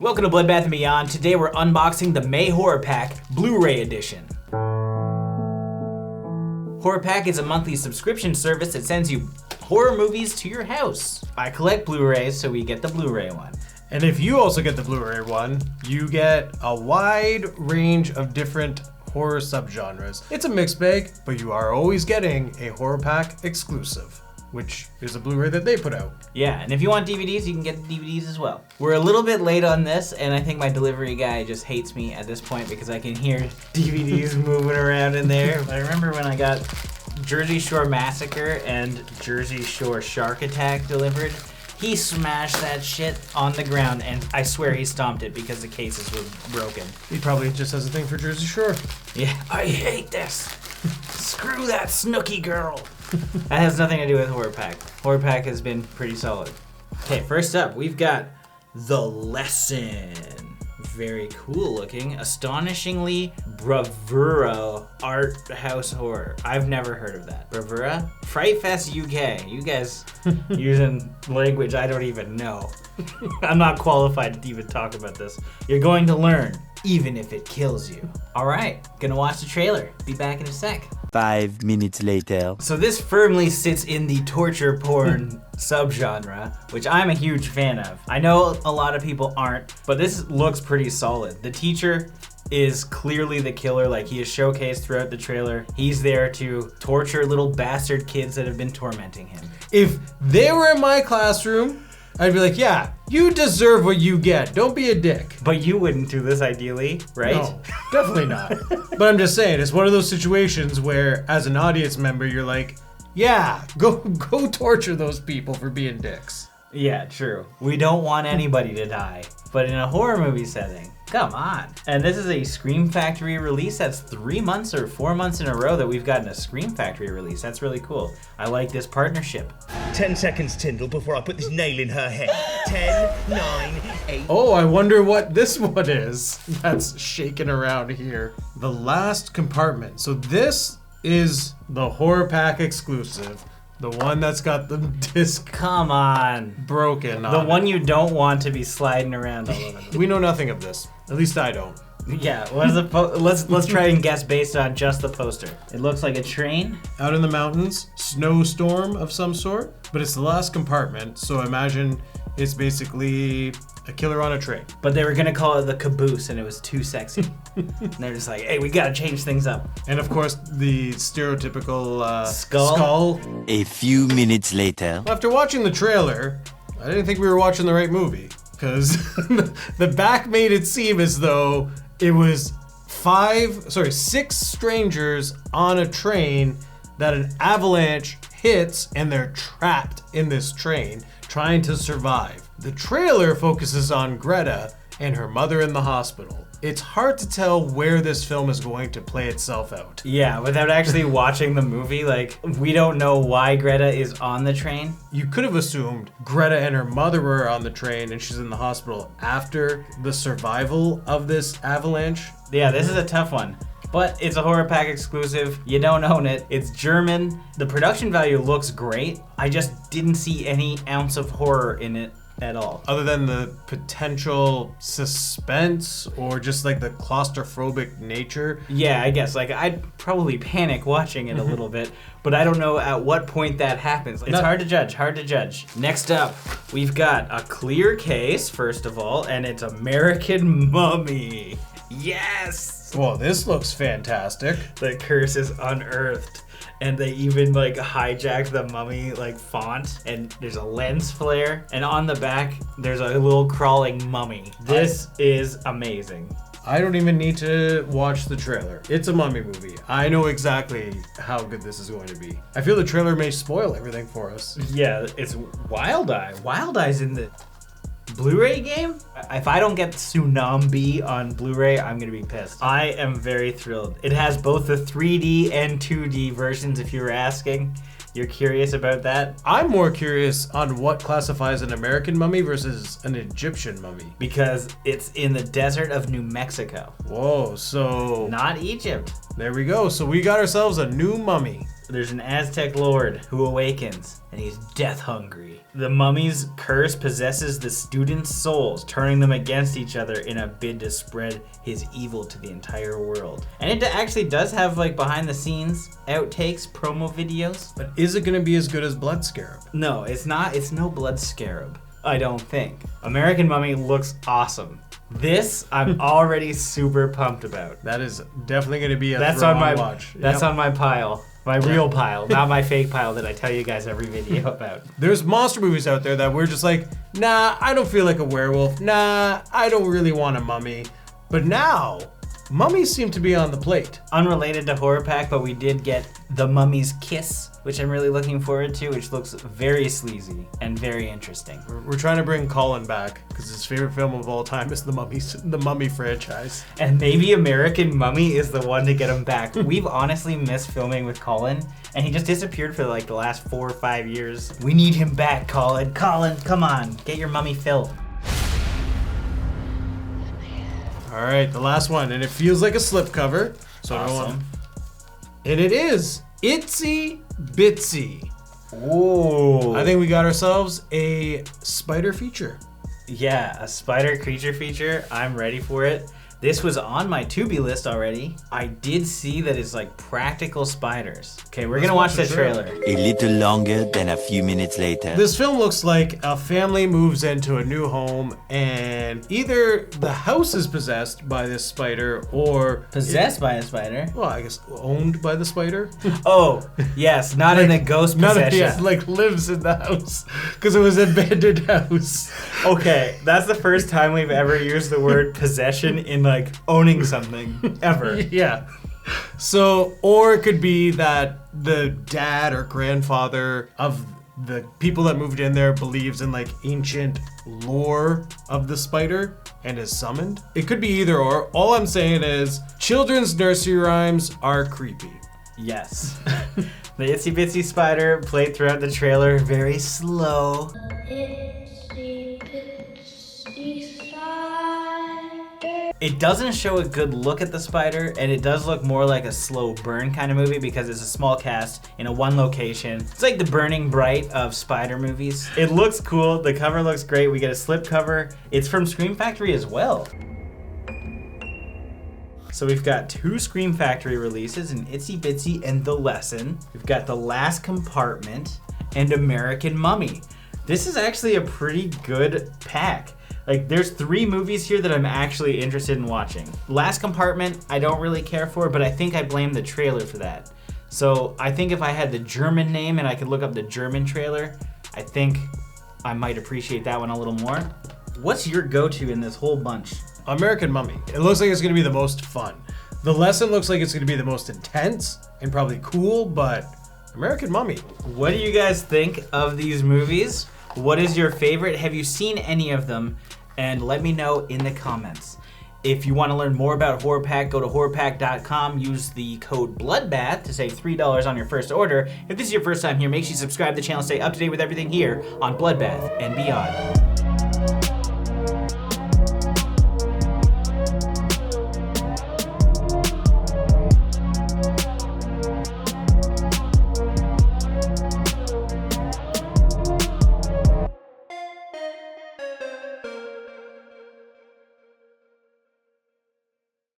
Welcome to Bloodbath and Beyond. Today we're unboxing the May Horror Pack Blu-ray edition. Horror Pack is a monthly subscription service that sends you horror movies to your house. I collect Blu-rays, so we get the Blu-ray one. And if you also get the Blu-ray one, you get a wide range of different horror subgenres. It's a mixed bag, but you are always getting a Horror Pack exclusive, which is a Blu-ray that they put out. Yeah, and if you want DVDs, you can get the DVDs as well. We're a little bit late on this, and I think my delivery guy just hates me at this point because I can hear DVDs moving around in there. I remember when I got Jersey Shore Massacre and Jersey Shore Shark Attack delivered. He smashed that shit on the ground, and I swear he stomped it because the cases were broken. He probably just has a thing for Jersey Shore. Yeah, I hate this. Screw that Snooki girl. That has nothing to do with Horror Pack. Horror Pack has been pretty solid. Okay, first up, we've got The Lesson. Very cool looking, astonishingly bravura art house horror. I've never heard of that. Bravura? Fright Fest UK. You guys using language I don't even know. I'm not qualified to even talk about this. You're going to learn, even if it kills you. All right, gonna watch the trailer. Be back in a sec. 5 minutes later. So this firmly sits in the torture porn subgenre, which I'm a huge fan of. I know a lot of people aren't, but this looks pretty solid. The teacher is clearly the killer, like he is showcased throughout the trailer. He's there to torture little bastard kids that have been tormenting him. If they were in my classroom, I'd be like, yeah, you deserve what you get. Don't be a dick. But you wouldn't do this ideally, right? No, definitely not. But I'm just saying, it's one of those situations where, as an audience member, you're like, yeah, go torture those people for being dicks. Yeah, true. We don't want anybody to die. But in a horror movie setting, come on. And this is a Scream Factory release. That's 3 months or 4 months in a row that we've gotten a Scream Factory release. That's really cool. I like this partnership. 10 seconds, Tyndall, before I put this nail in her head. 10, 9, 8. Oh, I wonder what this one is that's shaking around here. The Last Compartment. So this is the Horror Pack exclusive. The one that's got the disc Come on. broken on The one it. you don't want to be sliding around all over. We know nothing of this. At least I don't. Yeah, what is the let's try and guess based on just the poster. It looks like a train. Out in the mountains, snowstorm of some sort, but it's The Last Compartment, so imagine it's basically a killer on a train. But they were gonna call it the Caboose and it was too sexy. And they're just like, hey, we gotta change things up. And of course, the stereotypical Skull. A few minutes later. After watching the trailer, I didn't think we were watching the right movie, because the back made it seem as though it was 6 strangers on a train that an avalanche hits and they're trapped in this train trying to survive. The trailer focuses on Greta and her mother in the hospital. It's hard to tell where this film is going to play itself out. Yeah, without actually watching the movie, like, we don't know why Greta is on the train. You could have assumed Greta and her mother were on the train and she's in the hospital after the survival of this avalanche. Yeah, this is a tough one. But it's a Horror Pack exclusive. You don't own it. It's German. The production value looks great. I just didn't see any ounce of horror in it at all. Other than the potential suspense or just like the claustrophobic nature. Yeah, I guess. Like, I'd probably panic watching it a little bit, but I don't know at what point that happens. It's hard to judge. Next up, we've got a clear case, first of all, and it's American Mummy. Yes! Well, this looks fantastic. The curse is unearthed. And they even like hijacked the Mummy like font, and there's a lens flare, and on the back there's a little crawling mummy. This is amazing. I don't even need to watch the trailer. It's a Mummy movie. I know exactly how good this is going to be. I feel the trailer may spoil everything for us. Yeah, it's Wild Eye. Wild Eye's in the Blu-ray game? If I don't get Tsunami on Blu-ray, I'm gonna be pissed. I am very thrilled. It has both the 3D and 2D versions, if you were asking. You're curious about that? I'm more curious on what classifies an American mummy versus an Egyptian mummy. Because it's in the desert of New Mexico. Whoa, so... Not Egypt. There we go. So we got ourselves a new mummy. there's an Aztec lord who awakens, and he's death hungry. The mummy's curse possesses the students' souls, turning them against each other in a bid to spread his evil to the entire world. And it actually does have like behind the scenes outtakes, promo videos. But is it gonna be as good as Blood Scarab? No, it's not. It's no Blood Scarab, I don't think. American Mummy looks awesome. This I'm already super pumped about. That is definitely gonna be a That's throw on my watch. That's Yep. on my pile. My real pile, not my fake pile that I tell you guys every video about. There's monster movies out there that we're just like, nah, I don't feel like a werewolf. Nah, I don't really want a mummy. But now, mummies seem to be on the plate. Unrelated to Horror Pack, but we did get The Mummy's Kiss, which I'm really looking forward to, which looks very sleazy and very interesting. We're trying to bring Colin back because his favorite film of all time is the Mummy franchise. And maybe American Mummy is the one to get him back. We've honestly missed filming with Colin, and he just disappeared for like the last 4 or 5 years. We need him back, Colin. Colin, come on, get your mummy film. All right, the last one, and it feels like a slipcover. So Awesome. And it is Itsy Bitsy. Ooh. I think we got ourselves a spider feature. Yeah, a spider creature feature. I'm ready for it. This was on my to-be list already. I did see that it's like practical spiders. Okay, we're gonna watch the trailer. A little longer than a few minutes later. This film looks like a family moves into a new home and either the house is possessed by this spider or Possessed by a spider. well, I guess owned by the spider. Oh, yes, not in a ghost None of, possession. yeah, like lives in the house because it was an abandoned house. Okay, that's the first time we've ever used the word possession in like owning something ever. Yeah. So, or it could be that the dad or grandfather of the people that moved in there believes in like ancient lore of the spider and is summoned. It could be either or. All I'm saying is children's nursery rhymes are creepy. Yes. The Itsy Bitsy spider played throughout the trailer very slow. Itsy bitsy spider. It doesn't show a good look at the spider, and it does look more like a slow burn kind of movie because it's a small cast in a one location. It's like the Burning Bright of spider movies. It looks cool. The cover looks great. We get a slip cover. It's from Scream Factory as well. So we've got 2 Scream Factory releases in Itsy Bitsy and The Lesson. We've got The Last Compartment and American Mummy. This is actually a pretty good pack. Like, there's 3 movies here that I'm actually interested in watching. Last Compartment, I don't really care for, but I think I blame the trailer for that. So I think if I had the German name and I could look up the German trailer, I think I might appreciate that one a little more. What's your go-to in this whole bunch? American Mummy. It looks like it's going to be the most fun. The Lesson looks like it's going to be the most intense and probably cool, but American Mummy. What do you guys think of these movies? What is your favorite? Have you seen any of them? And let me know in the comments. If you want to learn more about Horror Pack, go to horrorpack.com. Use the code Bloodbath to save $3 on your first order. If this is your first time here, make sure you subscribe to the channel, stay up to date with everything here on Bloodbath and Beyond.